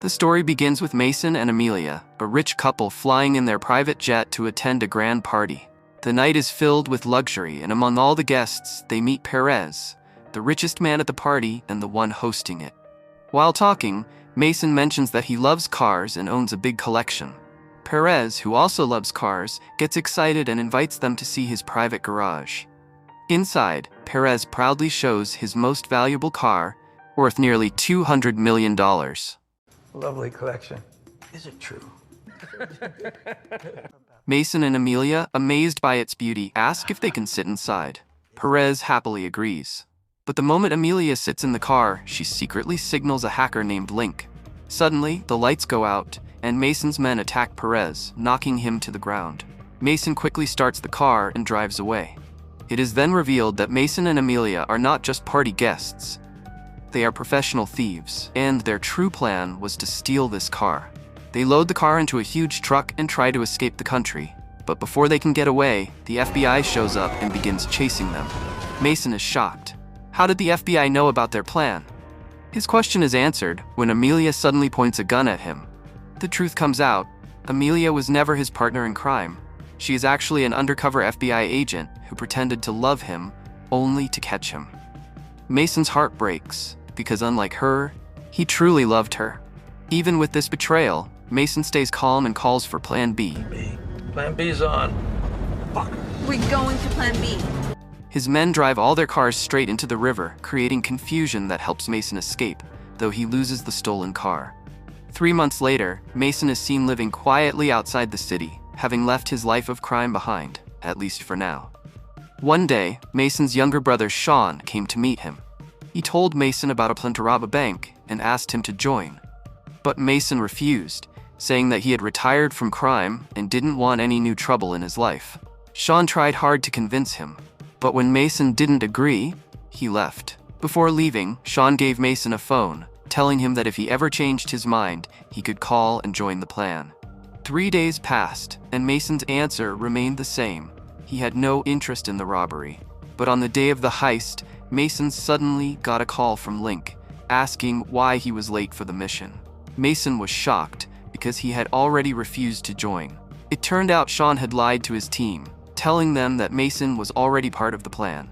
The story begins with Mason and Amelia, a rich couple flying in their private jet to attend a grand party. The night is filled with luxury, and among all the guests, they meet Perez, the richest man at the party and the one hosting it. While talking, Mason mentions that he loves cars and owns a big collection. Perez, who also loves cars, gets excited and invites them to see his private garage. Inside, Perez proudly shows his most valuable car, worth nearly $200 million. Lovely collection. Is it true? Mason and Amelia, amazed by its beauty, ask if they can sit inside. Perez happily agrees. But the moment Amelia sits in the car, she secretly signals a hacker named Link. Suddenly, the lights go out, and Mason's men attack Perez, knocking him to the ground. Mason quickly starts the car and drives away. It is then revealed that Mason and Amelia are not just party guests. They are professional thieves, and their true plan was to steal this car. They load the car into a huge truck and try to escape the country. But before they can get away, the FBI shows up and begins chasing them. Mason is shocked. How did the FBI know about their plan? His question is answered when Amelia suddenly points a gun at him. The truth comes out. Amelia was never his partner in crime. She is actually an undercover FBI agent who pretended to love him only to catch him. Mason's heart breaks because, unlike her, he truly loved her. Even with this betrayal, Mason stays calm and calls for Plan B. Plan B's on. Fuck. We're going to Plan B. His men drive all their cars straight into the river, creating confusion that helps Mason escape, though he loses the stolen car. 3 months later, Mason is seen living quietly outside the city, having left his life of crime behind, at least for now. One day, Mason's younger brother Shawn came to meet him. He told Mason about a plan to rob a bank and asked him to join. But Mason refused, saying that he had retired from crime and didn't want any new trouble in his life. Shawn tried hard to convince him, but when Mason didn't agree, he left. Before leaving, Shawn gave Mason a phone, telling him that if he ever changed his mind, he could call and join the plan. 3 days passed, and Mason's answer remained the same. He had no interest in the robbery. But on the day of the heist, Mason suddenly got a call from Link, asking why he was late for the mission. Mason was shocked because he had already refused to join. It turned out Shawn had lied to his team, telling them that Mason was already part of the plan.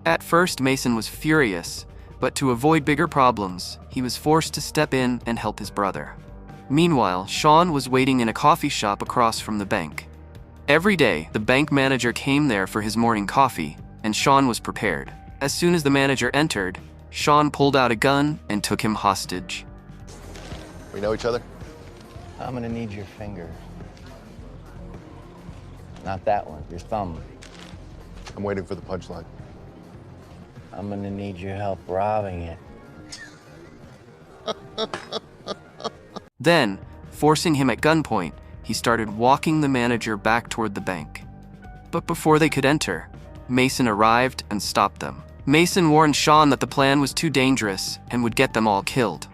At first, Mason was furious, but to avoid bigger problems, he was forced to step in and help his brother. Meanwhile, Shawn was waiting in a coffee shop across from the bank. Every day, the bank manager came there for his morning coffee, and Shawn was prepared. As soon as the manager entered, Shawn pulled out a gun and took him hostage. We know each other? I'm gonna need your finger. Not that one, your thumb. I'm waiting for the punchline. I'm gonna need your help robbing it. Then, forcing him at gunpoint, he started walking the manager back toward the bank. But before they could enter, Mason arrived and stopped them. Mason warned Shawn that the plan was too dangerous and would get them all killed.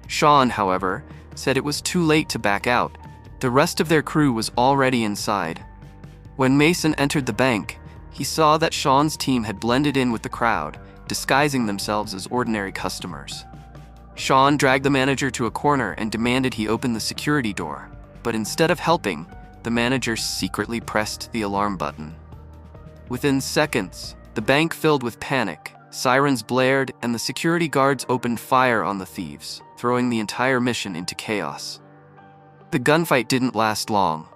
Shawn, however, said it was too late to back out. The rest of their crew was already inside. When Mason entered the bank, he saw that Shawn's team had blended in with the crowd, disguising themselves as ordinary customers. Shawn dragged the manager to a corner and demanded he open the security door. But instead of helping, the manager secretly pressed the alarm button. Within seconds, the bank filled with panic. Sirens blared, and the security guards opened fire on the thieves, throwing the entire mission into chaos. The gunfight didn't last long.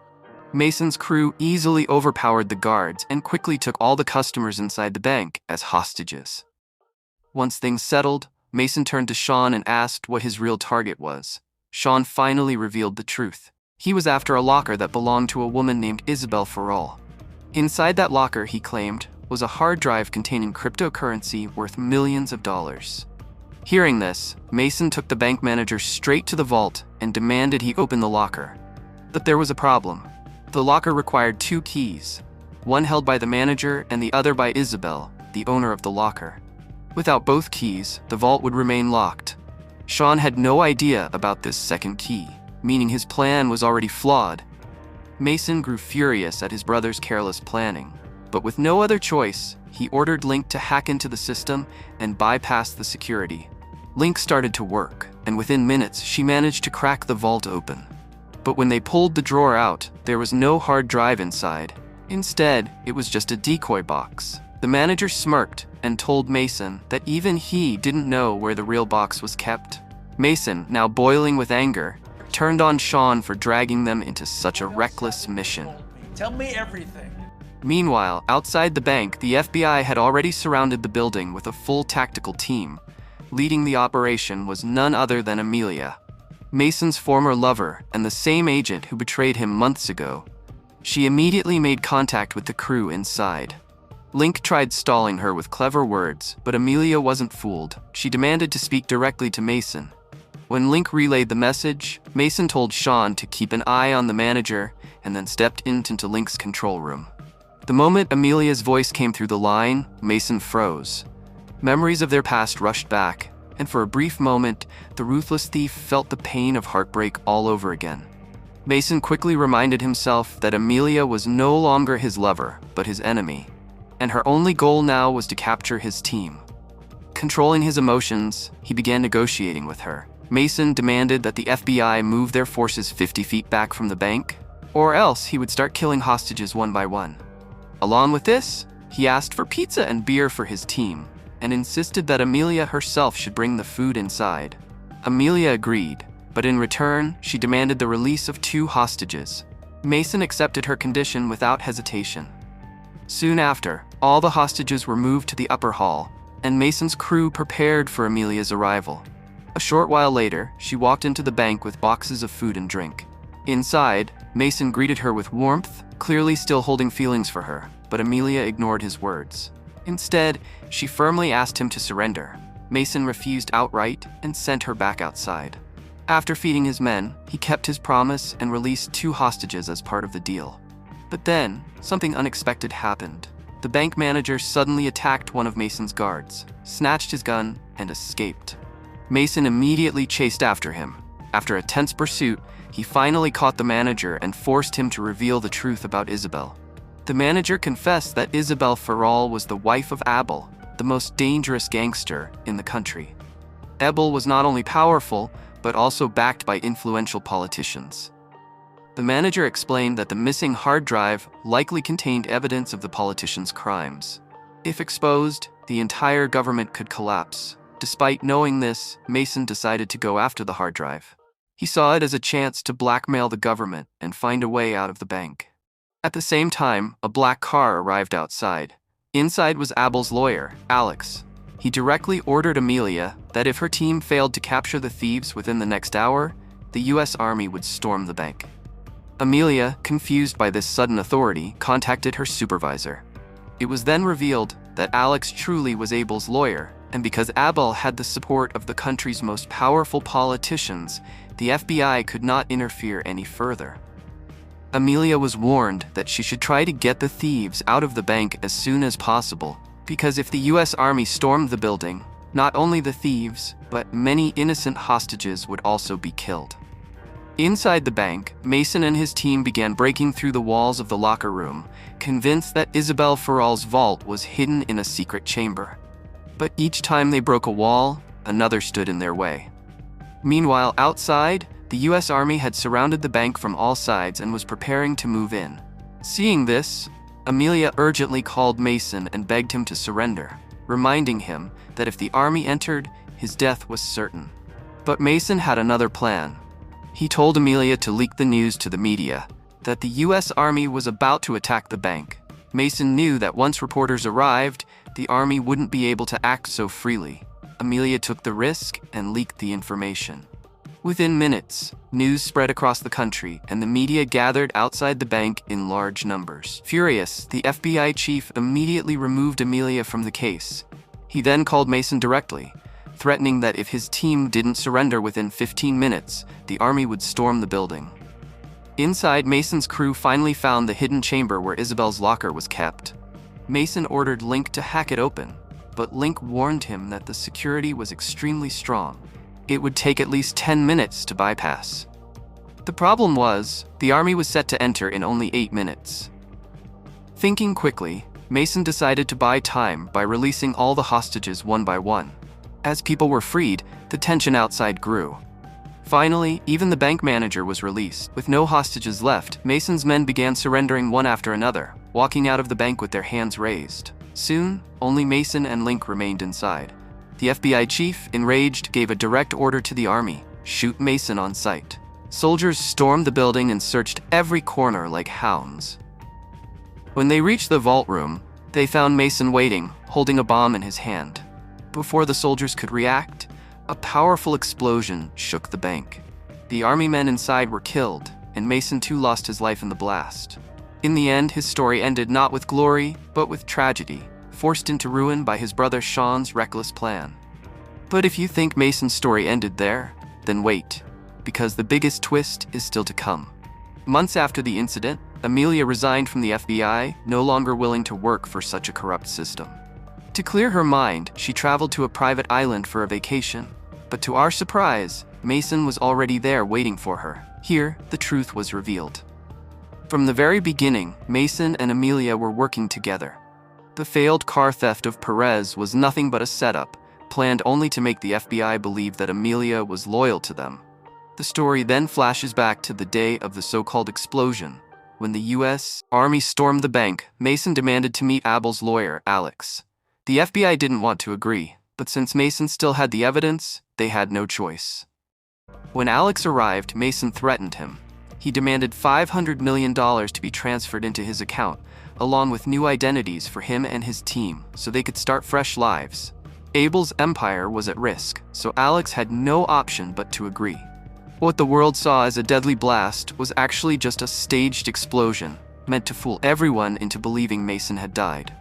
Mason's crew easily overpowered the guards and quickly took all the customers inside the bank as hostages. Once things settled, Mason turned to Shawn and asked what his real target was. Shawn finally revealed the truth. He was after a locker that belonged to a woman named Isabel Farrell. Inside that locker, he claimed, was a hard drive containing cryptocurrency worth millions of dollars. Hearing this, Mason took the bank manager straight to the vault and demanded he open the locker. But there was a problem. The locker required 2 keys, one held by the manager and the other by Isabel, the owner of the locker. Without both keys, the vault would remain locked. Shawn had no idea about this second key, meaning his plan was already flawed. Mason grew furious at his brother's careless planning, but with no other choice, he ordered Link to hack into the system and bypass the security. Link started to work, and within minutes she managed to crack the vault open. But when they pulled the drawer out, there was no hard drive inside. Instead, it was just a decoy box. The manager smirked and told Mason that even he didn't know where the real box was kept. Mason, now boiling with anger, turned on Shawn for dragging them into such a reckless mission. Tell me everything. Meanwhile, outside the bank, the FBI had already surrounded the building with a full tactical team. Leading the operation was none other than Amelia, Mason's former lover and the same agent who betrayed him months ago. She immediately made contact with the crew inside. Link tried stalling her with clever words, but Amelia wasn't fooled. She demanded to speak directly to Mason. When Link relayed the message, Mason told Shawn to keep an eye on the manager and then stepped into Link's control room. The moment Amelia's voice came through the line, Mason froze. Memories of their past rushed back, and for a brief moment, the ruthless thief felt the pain of heartbreak all over again. Mason quickly reminded himself that Amelia was no longer his lover, but his enemy, and her only goal now was to capture his team. Controlling his emotions, he began negotiating with her. Mason demanded that the FBI move their forces 50 feet back from the bank, or else he would start killing hostages one by one. Along with this, he asked for pizza and beer for his team, and insisted that Amelia herself should bring the food inside. Amelia agreed, but in return, she demanded the release of 2 hostages. Mason accepted her condition without hesitation. Soon after, all the hostages were moved to the upper hall, and Mason's crew prepared for Amelia's arrival. A short while later, she walked into the bank with boxes of food and drink. Inside, Mason greeted her with warmth, clearly still holding feelings for her, but Amelia ignored his words. Instead, she firmly asked him to surrender. Mason refused outright and sent her back outside. After feeding his men, he kept his promise and released 2 hostages as part of the deal. But then, something unexpected happened. The bank manager suddenly attacked one of Mason's guards, snatched his gun, and escaped. Mason immediately chased after him. After a tense pursuit, he finally caught the manager and forced him to reveal the truth about Isabel. The manager confessed that Isabel Farrell was the wife of Abel, the most dangerous gangster in the country. Abel was not only powerful, but also backed by influential politicians. The manager explained that the missing hard drive likely contained evidence of the politician's crimes. If exposed, the entire government could collapse. Despite knowing this, Mason decided to go after the hard drive. He saw it as a chance to blackmail the government and find a way out of the bank. At the same time, a black car arrived outside. Inside was Abel's lawyer, Alex. He directly ordered Amelia that if her team failed to capture the thieves within the next hour, the US Army would storm the bank. Amelia, confused by this sudden authority, contacted her supervisor. It was then revealed that Alex truly was Abel's lawyer, and because Abel had the support of the country's most powerful politicians, the FBI could not interfere any further. Amelia was warned that she should try to get the thieves out of the bank as soon as possible, because if the US Army stormed the building, not only the thieves, but many innocent hostages would also be killed. Inside the bank, Mason and his team began breaking through the walls of the locker room, convinced that Isabel Farrell's vault was hidden in a secret chamber. But each time they broke a wall, another stood in their way. Meanwhile, outside, the US Army had surrounded the bank from all sides and was preparing to move in. Seeing this, Amelia urgently called Mason and begged him to surrender, reminding him that if the army entered, his death was certain. But Mason had another plan. He told Amelia to leak the news to the media, that the US Army was about to attack the bank. Mason knew that once reporters arrived, the army wouldn't be able to act so freely. Amelia took the risk and leaked the information. Within minutes, news spread across the country, and the media gathered outside the bank in large numbers. Furious, the FBI chief immediately removed Amelia from the case. He then called Mason directly, threatening that if his team didn't surrender within 15 minutes, the army would storm the building. Inside, Mason's crew finally found the hidden chamber where Isabel's locker was kept. Mason ordered Link to hack it open, but Link warned him that the security was extremely strong. It would take at least 10 minutes to bypass. The problem was, the army was set to enter in only 8 minutes. Thinking quickly, Mason decided to buy time by releasing all the hostages one by one. As people were freed, the tension outside grew. Finally, even the bank manager was released. With no hostages left, Mason's men began surrendering one after another, walking out of the bank with their hands raised. Soon, only Mason and Link remained inside. The FBI chief, enraged, gave a direct order to the army: shoot Mason on sight. Soldiers stormed the building and searched every corner like hounds. When they reached the vault room, they found Mason waiting, holding a bomb in his hand. Before the soldiers could react, a powerful explosion shook the bank. The army men inside were killed, and Mason too lost his life in the blast. In the end, his story ended not with glory, but with tragedy, forced into ruin by his brother Shawn's reckless plan. But if you think Mason's story ended there, then wait, because the biggest twist is still to come. Months after the incident, Amelia resigned from the FBI, no longer willing to work for such a corrupt system. To clear her mind, she traveled to a private island for a vacation. But to our surprise, Mason was already there waiting for her. Here, the truth was revealed. From the very beginning, Mason and Amelia were working together. The failed car theft of Perez was nothing but a setup, planned only to make the FBI believe that Amelia was loyal to them. The story then flashes back to the day of the so-called explosion. When the U.S. Army stormed the bank, Mason demanded to meet Abel's lawyer, Alex. The FBI didn't want to agree, but since Mason still had the evidence, they had no choice. When Alex arrived, Mason threatened him. He demanded $500 million to be transferred into his account, along with new identities for him and his team, so they could start fresh lives. Abel's empire was at risk, so Alex had no option but to agree. What the world saw as a deadly blast was actually just a staged explosion, meant to fool everyone into believing Mason had died.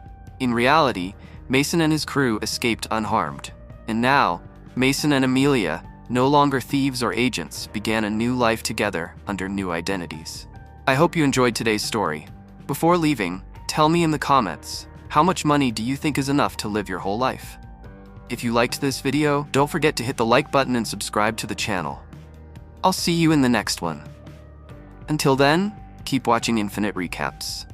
In reality, Mason and his crew escaped unharmed. And now, Mason and Amelia, no longer thieves or agents, began a new life together under new identities. I hope you enjoyed today's story. Before leaving, tell me in the comments, how much money do you think is enough to live your whole life? If you liked this video, don't forget to hit the like button and subscribe to the channel. I'll see you in the next one. Until then, keep watching Infinite Recaps.